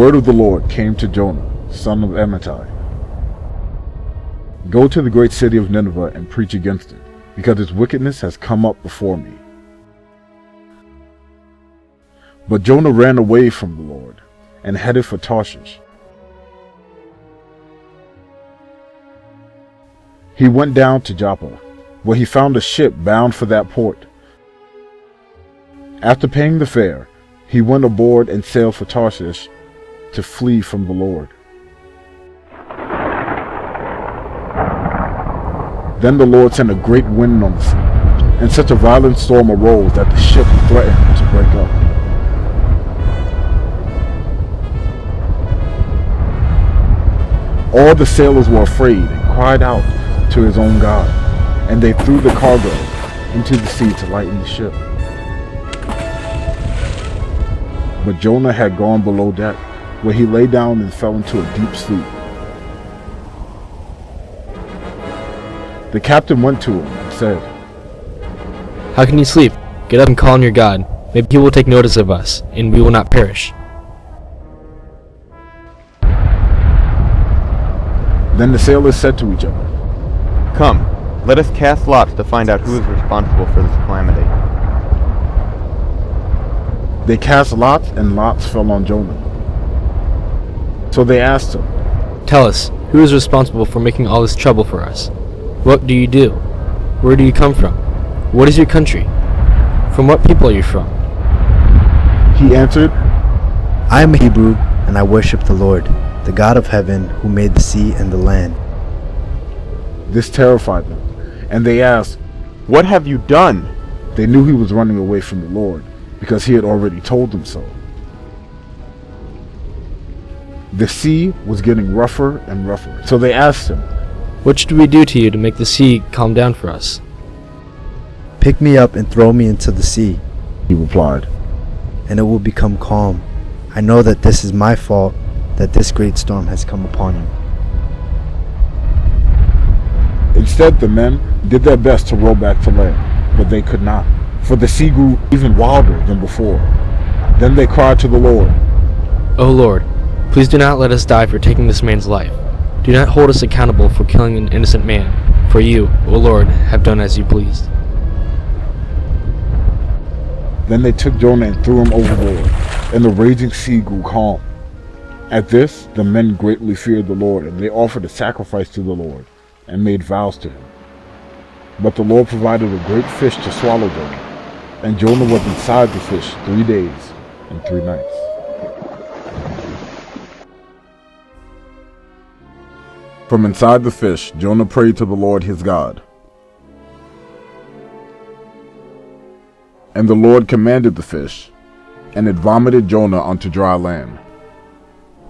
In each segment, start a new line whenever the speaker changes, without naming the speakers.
word of the Lord came to Jonah, son of Amittai. Go to the great city of Nineveh and preach against it, because its wickedness has come up before me. But Jonah ran away from the Lord and headed for Tarshish. He went down to Joppa, where he found a ship bound for that port. After paying the fare, he went aboard and sailed for Tarshish to flee from the Lord. Then the Lord sent a great wind on the sea, and such a violent storm arose that the ship threatened to break up. All the sailors were afraid and cried out to his own God, and they threw the cargo into the sea to lighten the ship. But Jonah had gone below deck, where he lay down and fell into a deep sleep. The captain went to him and said,
"How can you sleep? Get up and call on your God. Maybe he will take notice of us, and we will not perish."
Then the sailors said to each other,
"Come, let us cast lots to find out who is responsible for this calamity."
They cast lots, and lots fell on Jonah. So they asked him,
"Tell us, who is responsible for making all this trouble for us? What do you do? Where do you come from? What is your country? From what people are you from?"
He answered,
I am a Hebrew, and I worship the Lord, the God of heaven, who made the sea and the land.
This terrified them, and they asked,
"What have you done?"
They knew he was running away from the Lord, because he had already told them so. The sea was getting rougher and rougher, so they asked him,
"What should we do to you to make the sea calm down for us?"
Pick me up and throw me into the sea,
he replied.
and it will become calm. I know that this is my fault, that this great storm has come upon you.
Instead, the men did their best to row back to land, but they could not, for the sea grew even wilder than before. Then they cried to the Lord,
"O Lord, please do not let us die for taking this man's life. Do not hold us accountable for killing an innocent man, for you, O Lord, have done as you pleased."
Then they took Jonah and threw him overboard, and the raging sea grew calm. At this, the men greatly feared the Lord, and they offered a sacrifice to the Lord, and made vows to him. But the Lord provided a great fish to swallow Jonah, and Jonah was inside the fish 3 days and 3 nights. From inside the fish, Jonah prayed to the Lord his God. And the Lord commanded the fish, and it vomited Jonah onto dry land.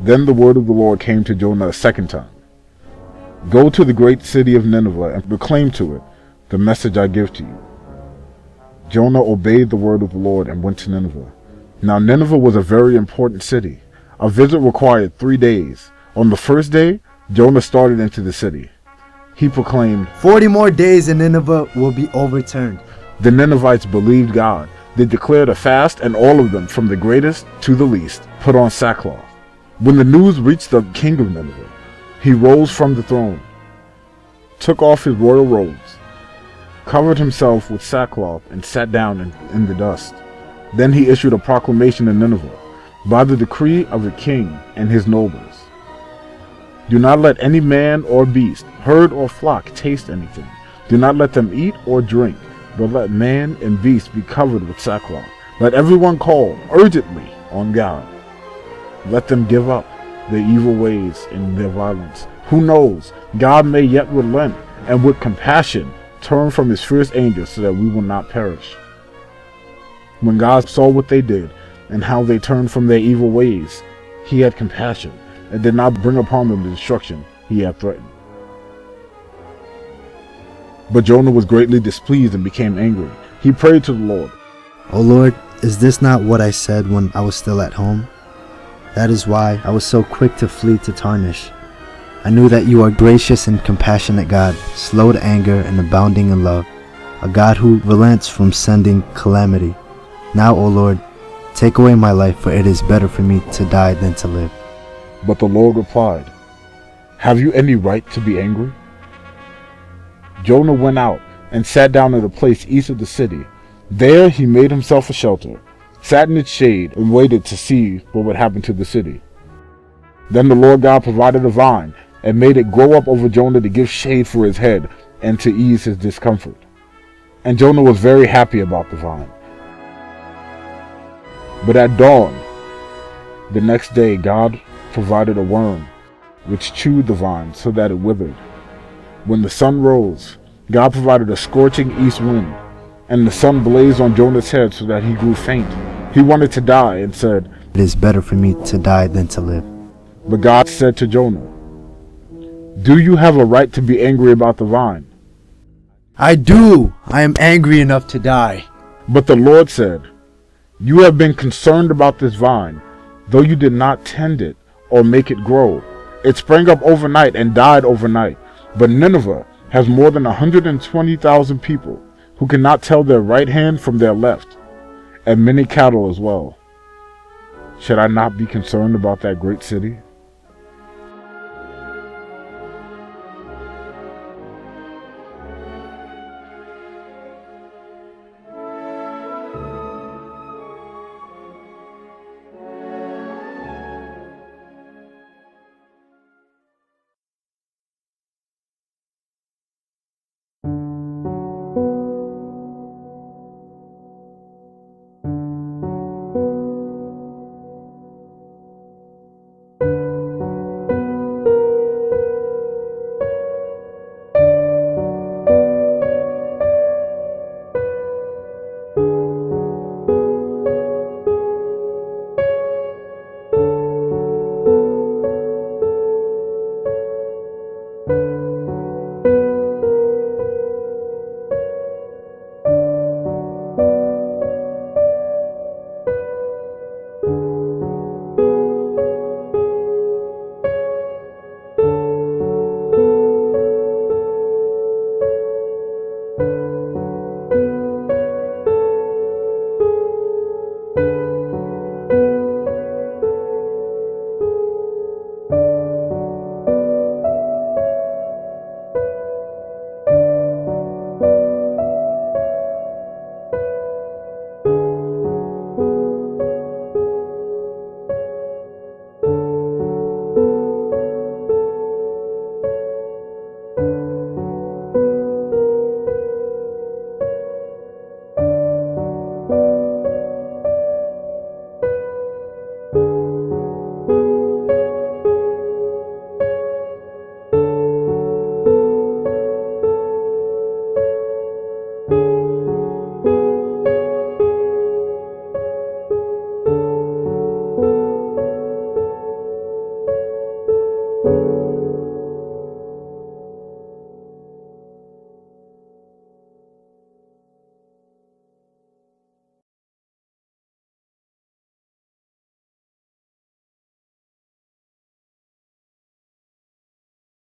Then the word of the Lord came to Jonah a second time. "Go to the great city of Nineveh and proclaim to it the message I give to you." Jonah obeyed the word of the Lord and went to Nineveh. Now Nineveh was a very important city. A visit required 3 days. On the first day, Jonah started into the city. He proclaimed,
40 more days and Nineveh will be overturned.
The Ninevites believed God. They declared a fast, and all of them, from the greatest to the least, put on sackcloth. When the news reached the king of Nineveh, he rose from the throne, took off his royal robes, covered himself with sackcloth, and sat down in the dust. Then he issued a proclamation in Nineveh, by the decree of the king and his nobles. "Do not let any man or beast, herd or flock taste anything. Do not let them eat or drink, but let man and beast be covered with sackcloth. Let everyone call urgently on God. Let them give up their evil ways and their violence. Who knows, God may yet relent and with compassion turn from his fierce anger so that we will not perish." When God saw what they did and how they turned from their evil ways, he had compassion and did not bring upon them the destruction he had threatened. But Jonah was greatly displeased and became angry. He prayed to the Lord,
O Lord, is this not what I said when I was still at home? That is why I was so quick to flee to Tarshish. I knew that you are gracious and compassionate God, slow to anger and abounding in love, a God who relents from sending calamity. Now, O Lord, take away my life, for it is better for me to die than to live.
But the Lord replied, "Have you any right to be angry?" Jonah went out and sat down at a place east of the city. There he made himself a shelter, sat in its shade, and waited to see what would happen to the city. Then the Lord God provided a vine and made it grow up over Jonah to give shade for his head and to ease his discomfort. And Jonah was very happy about the vine. But at dawn, the next day, God provided a worm which chewed the vine so that it withered. When the sun rose, God provided a scorching east wind, and the sun blazed on Jonah's head so that he grew faint. He wanted to die and said,
It is better for me to die than to live.
But God said to Jonah, "Do you have a right to be angry about the vine?"
I do. I am angry enough to die.
But the Lord said, "You have been concerned about this vine, though you did not tend it or make it grow. It sprang up overnight and died overnight. But Nineveh has more than 120,000 people who cannot tell their right hand from their left, and many cattle as well. Should I not be concerned about that great city?"